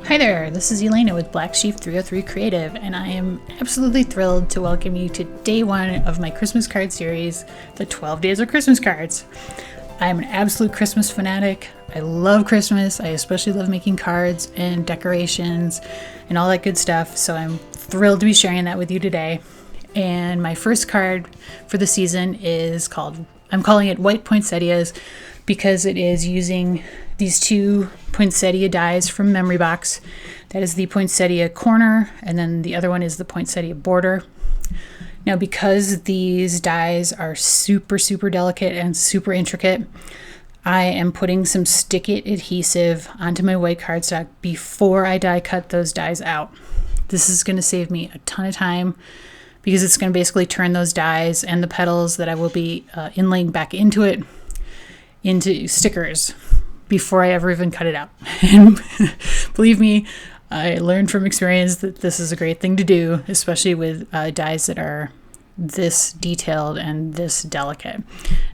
Hi there, this is Elena with Black Sheep 303 Creative, and I am absolutely thrilled to welcome you to day one of my Christmas card series, the 12 Days of Christmas Cards. I'm an absolute Christmas fanatic. I love Christmas. I especially love making cards and decorations and all that good stuff, so I'm thrilled to be sharing that with you today. And my first card for the season is I'm calling it White Poinsettias because it is using these two poinsettia dies from Memory Box. That is the poinsettia corner, and then the other one is the poinsettia border. Now, because these dies are super delicate and super intricate, I am putting some Stick It adhesive onto my white cardstock before I die cut those dies out. This is going to save me a ton of time because it's going to basically turn those dies and the petals that I will be inlaying back into it into stickers before I ever even cut it out. And believe me, I learned from experience that this is a great thing to do, especially with dies that are this detailed and this delicate.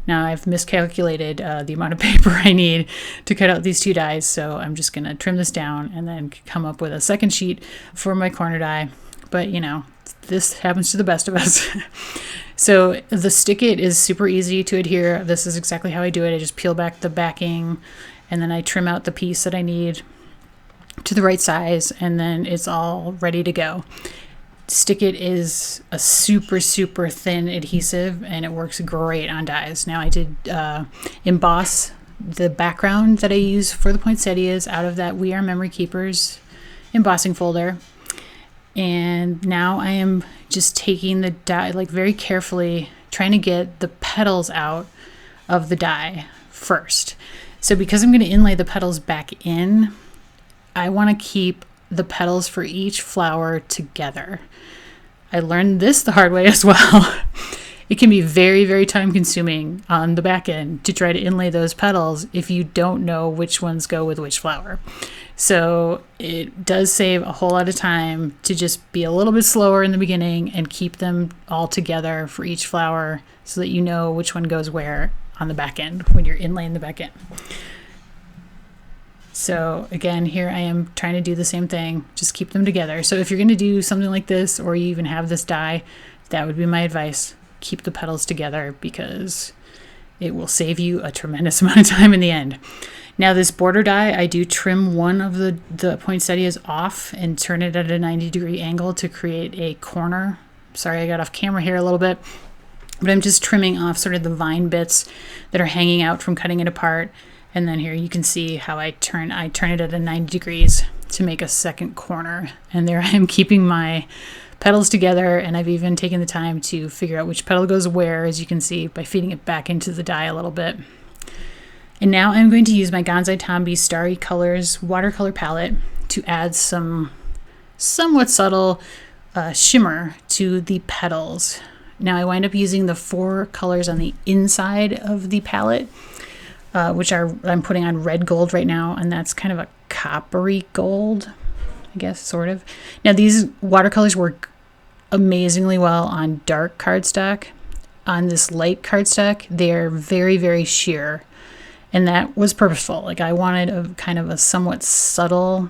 Now, I've miscalculated the amount of paper I need to cut out these two dies, so I'm just going to trim this down and then come up with a second sheet for my corner die. But, you know, this happens to the best of us. So the Stick It is super easy to adhere. This is exactly how I do it. I just peel back the backing and then I trim out the piece that I need to the right size, and then it's all ready to go. Stick It is a super thin adhesive, and it works great on dies. Now, I did emboss the background that I use for the poinsettias out of that We Are Memory Keepers embossing folder. And now I am just taking the die, like very carefully, trying to get the petals out of the die first. So because I'm going to inlay the petals back in, I want to keep the petals for each flower together. I learned this the hard way as well. It can be very time consuming on the back end to try to inlay those petals if you don't know which ones go with which flower. So it does save a whole lot of time to just be a little bit slower in the beginning and keep them all together for each flower so that you know which one goes where on the back end when you're inlaying the back end. So again, here I am trying to do the same thing, just keep them together. So if you're going to do something like this, or you even have this die, that would be my advice. Keep the petals together because it will save you a tremendous amount of time in the end. Now, this border die, I do trim one of the poinsettias off and turn it at a 90-degree angle to create a corner. Sorry, I got off camera here a little bit, but I'm just trimming off sort of the vine bits that are hanging out from cutting it apart. And then here you can see how I turn it at a 90 degrees to make a second corner. And there I am keeping my petals together, and I've even taken the time to figure out which petal goes where, as you can see, by feeding it back into the die a little bit. And now I'm going to use my Gansai Tambi Starry Colors watercolor palette to add some somewhat subtle shimmer to the petals. Now I wind up using the 4 colors on the inside of the palette, which I'm putting on red gold right now, and that's kind of a coppery gold, I guess, sort of. Now, these watercolors work amazingly well on dark cardstock. On this light cardstock, they're very sheer, and that was purposeful. Like, I wanted a kind of a somewhat subtle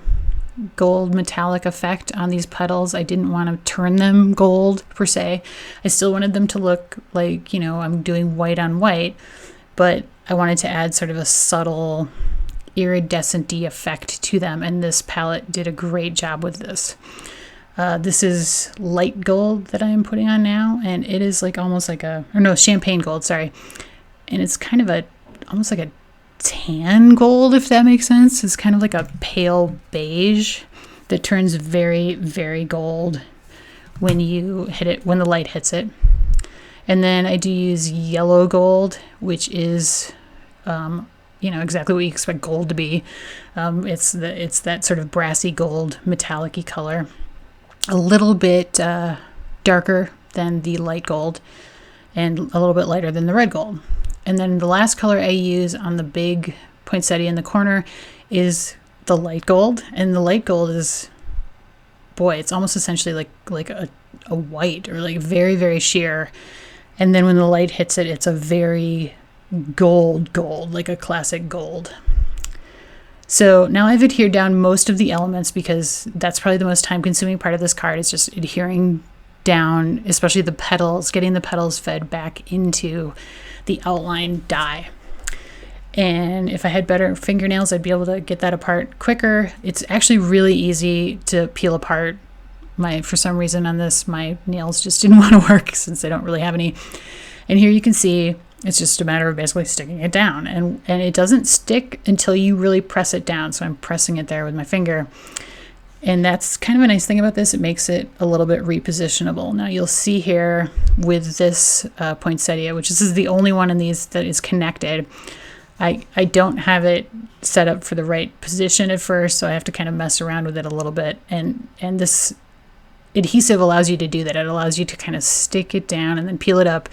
gold metallic effect on these petals. I didn't want to turn them gold per se. I still wanted them to look like, you know, I'm doing white on white, but I wanted to add sort of a subtle iridescent-y effect to them, and this palette did a great job with this. This is light gold that I am putting on now, and it is like almost like champagne gold, sorry. And it's kind of almost like a tan gold, if that makes sense. It's kind of like a pale beige that turns very gold when you hit it, when the light hits it. And then I do use yellow gold, which is, exactly what you expect gold to be. It's that sort of brassy gold, metallic-y color. A little bit darker than the light gold and a little bit lighter than the red gold. And then the last color I use on the big poinsettia in the corner is the light gold. And the light gold is, it's almost essentially like a white, or like very sheer. And then when the light hits it, it's a very gold, like a classic gold. So now I've adhered down most of the elements because that's probably the most time consuming part of this card, is just adhering down, especially the petals, getting the petals fed back into the outline die. And if I had better fingernails, I'd be able to get that apart quicker. It's actually really easy to peel apart. For some reason on this, my nails just didn't want to work since I don't really have any. And here you can see it's just a matter of basically sticking it down. And it doesn't stick until you really press it down. So I'm pressing it there with my finger. And that's kind of a nice thing about this. It makes it a little bit repositionable. Now you'll see here with this poinsettia, which this is the only one in these that is connected. I don't have it set up for the right position at first, so I have to kind of mess around with it a little bit. And this adhesive allows you to do that. It allows you to kind of stick it down and then peel it up.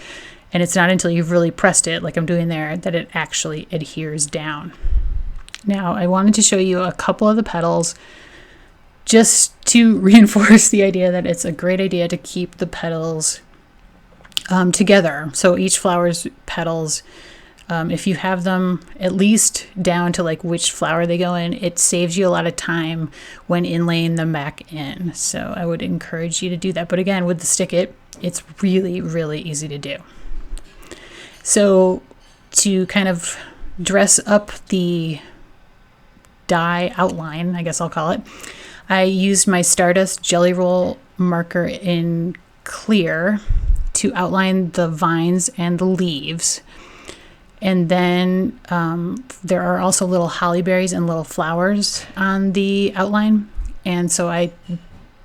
And it's not until you've really pressed it, like I'm doing there, that it actually adheres down. Now, I wanted to show you a couple of the petals just to reinforce the idea that it's a great idea to keep the petals together. So each flower's petals, if you have them at least down to like which flower they go in, it saves you a lot of time when inlaying them back in. So I would encourage you to do that. But again, with the stick it, it's really, really easy to do. So to kind of dress up the die outline, I guess I'll call it, I used my Stardust Jelly Roll marker in clear to outline the vines and the leaves. And then there are also little holly berries and little flowers on the outline. And so I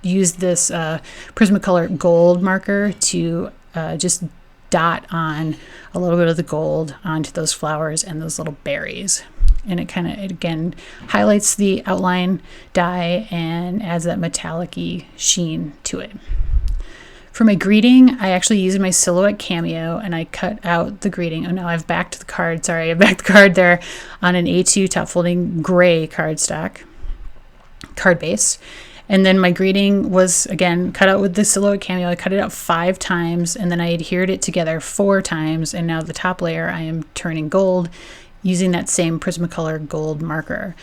used this Prismacolor gold marker to just dot on a little bit of the gold onto those flowers and those little berries. And it kind of, again, highlights the outline die and adds that metallic-y sheen to it. For my greeting, I actually used my Silhouette Cameo and I cut out the greeting. Oh no, I've backed the card. Sorry, I backed the card there on an A2 top folding gray cardstock, card base. And then my greeting was, again, cut out with the Silhouette Cameo. I cut it out 5 times and then I adhered it together 4 times. And now the top layer I am turning gold using that same Prismacolor gold marker.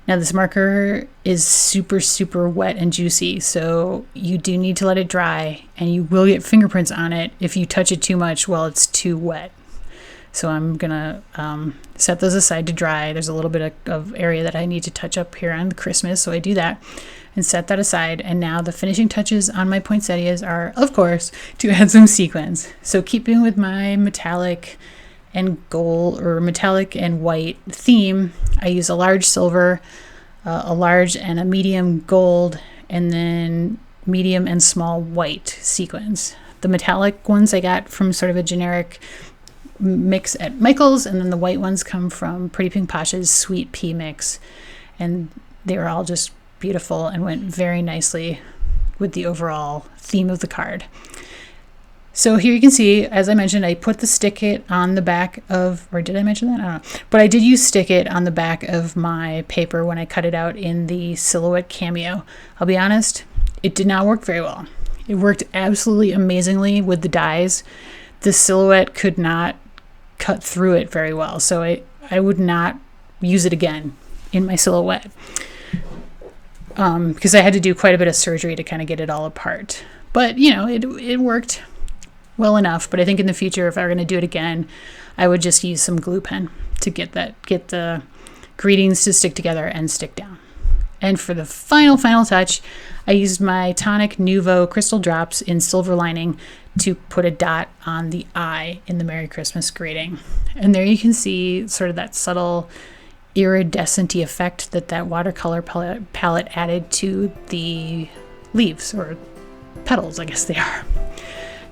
Now this marker is super, super wet and juicy, so you do need to let it dry and you will get fingerprints on it if you touch it too much while it's too wet. So I'm gonna set those aside to dry. There's a little bit of area that I need to touch up here on Christmas, so I do that and set that aside. And now the finishing touches on my poinsettias are, of course, to add some sequins. So keeping with my metallic and gold or metallic and white theme, I use a large silver, a large and a medium gold, and then medium and small white sequins. The metallic ones I got from sort of a generic mix at Michael's, and then the white ones come from Pretty Pink Posh's Sweet Pea Mix, and they were all just beautiful and went very nicely with the overall theme of the card. So here you can see, as I mentioned, I put the stick it on the back of, or did I mention that? I don't know. But I did use stick it on the back of my paper when I cut it out in the Silhouette Cameo. I'll be honest, it did not work very well. It worked absolutely amazingly with the dies. The silhouette could not cut through it very well. So I would not use it again in my silhouette because I had to do quite a bit of surgery to kind of get it all apart. But, you know, it worked well enough. But I think in the future, if I were going to do it again, I would just use some glue pen to get the greetings to stick together and stick down. And for the final touch, I used my Tonic Nuvo Crystal Drops in Silver Lining to put a dot on the eye in the Merry Christmas greeting. And there you can see sort of that subtle iridescent-y effect that watercolor palette added to the leaves, or petals, I guess they are.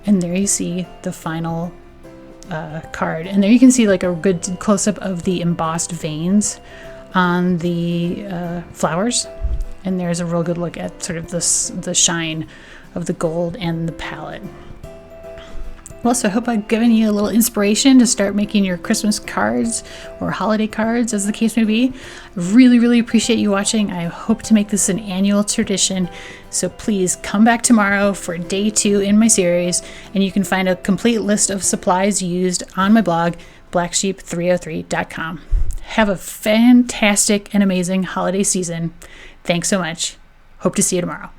And there you see the final card. And there you can see like a good close-up of the embossed veins on the flowers. And there's a real good look at sort of the shine of the gold and the palette. Well, so I hope I've given you a little inspiration to start making your Christmas cards or holiday cards, as the case may be. I really, really appreciate you watching. I hope to make this an annual tradition. So please come back tomorrow for day 2 in my series, and you can find a complete list of supplies used on my blog, blacksheep303.com. Have a fantastic and amazing holiday season. Thanks so much. Hope to see you tomorrow.